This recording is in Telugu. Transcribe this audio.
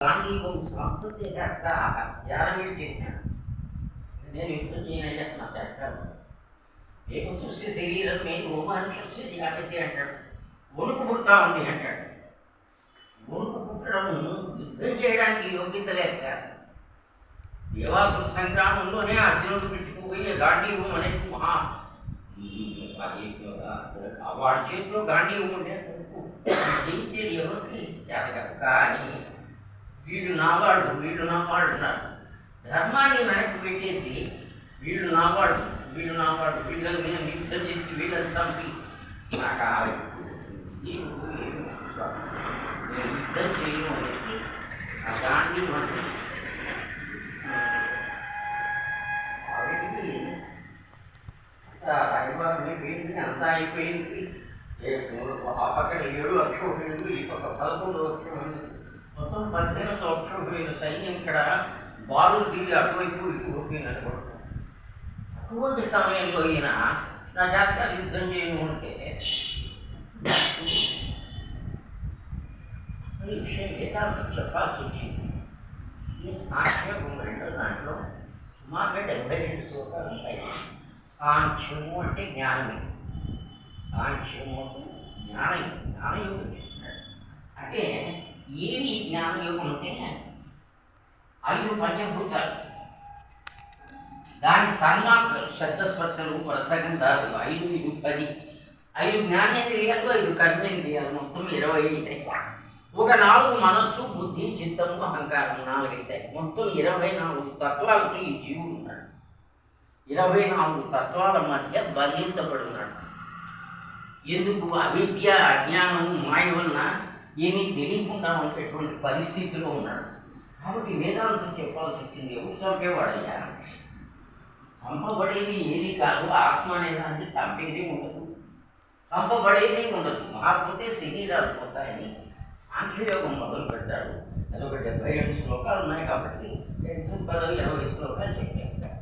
గాంధీవం సంస్కృతి కాస్త ధ్యానం చేశాను. నేను యుద్ధం చేయనని నా చేస్తాను. ఏమో చూస్తే శరీరం నేను ఓమాను చూస్తే దిగాపితే అంటాడు. వణుకు పుడతా ఉంది అంటాడు. వణుకు పుట్టడం యుద్ధం చేయడానికి యోగ్యత లేక దేవాసుర సంగ్రామంలోనే అర్జునుడు పెట్టుకుపోయే గాంధీవం అనేది వాడి చేతిలో గాంధీవం ఉండే జయించేది ఎవరికి జరగదు. కానీ వీళ్ళు నావాళ్ళు అన్నారు. ధర్మాన్ని వెనక్కి పెట్టేసి వీళ్ళు నావాళ్ళు వీళ్ళని నేను యుద్ధం చేసి వీళ్ళని చంపి నాకు నేను యుద్ధం చేయడం అనేది ఆ గాంధీ అంటే ఆవిడికి రాయబారం అయిపోయింది, అంతా అయిపోయింది. ఆ పక్కన 7 అక్షోభ్యులు, ఈ పక్క 11 అక్షోభ్యులు, మొత్తం 18 అక్షోభ్యుల సైన్యం ఇక్కడ బాలు తీరి అటువైపు ఇటువైపు నిలబడుతుంది. అటువంటి సమయంలో ఈయన నా జాతకాలు యుద్ధం చేయను ఉంటే అసలు ఈ విషయం వేదాంతం చెప్పాల్సి వచ్చింది. ఈ సాంఖ్యము రెండో దాంట్లో సుమారుగా 72 శ్లోకాలు ఉంటాయి. సాంఖ్యము అంటే జ్ఞానమే, సాంఖ్యము అంటే జ్ఞానయోగం చెప్తున్నాడు. అంటే ఏమి జ్ఞానయోగం అంటే 5 పంచభూతాలు, దాని తన్మాత్రలు శబ్దస్పర్శలు రసగంధాలు 5 ఇది 10, 5 జ్ఞానేంద్రియాలు 5 కర్మేంద్రియాలు, మొత్తం 20 అవుతాయి. ఒక 4 మనస్సు బుద్ధి చిత్తము అహంకారం 4 అవుతాయి. మొత్తం 24 తత్వాలతో ఈ జీవుడు ఉన్నాడు. 24 తత్వాల మధ్య బంధించబడి ఉన్నాడు. ఎందుకు? అవిద్య అజ్ఞానం మాయ వలన ఏమీ తెలియకుండా ఉండేటువంటి పరిస్థితిలో ఉన్నాడు. కాబట్టి వేదాంతం చెప్పాల్సి వచ్చింది. ఎవరు చంపేవాడయ్యా? చంపబడేది ఏది కాదు. ఆత్మ అనేదాన్ని చంపేది ఉండదు, చంపబడేది ఉండదు. మాకపోతే శరీరాలు పోతాయని సాంఖ్యయోగం మొదలు పెట్టాడు. అదొక 72 శ్లోకాలు ఉన్నాయి. కాబట్టి 20 శ్లోకాలు చెప్పేస్తాడు.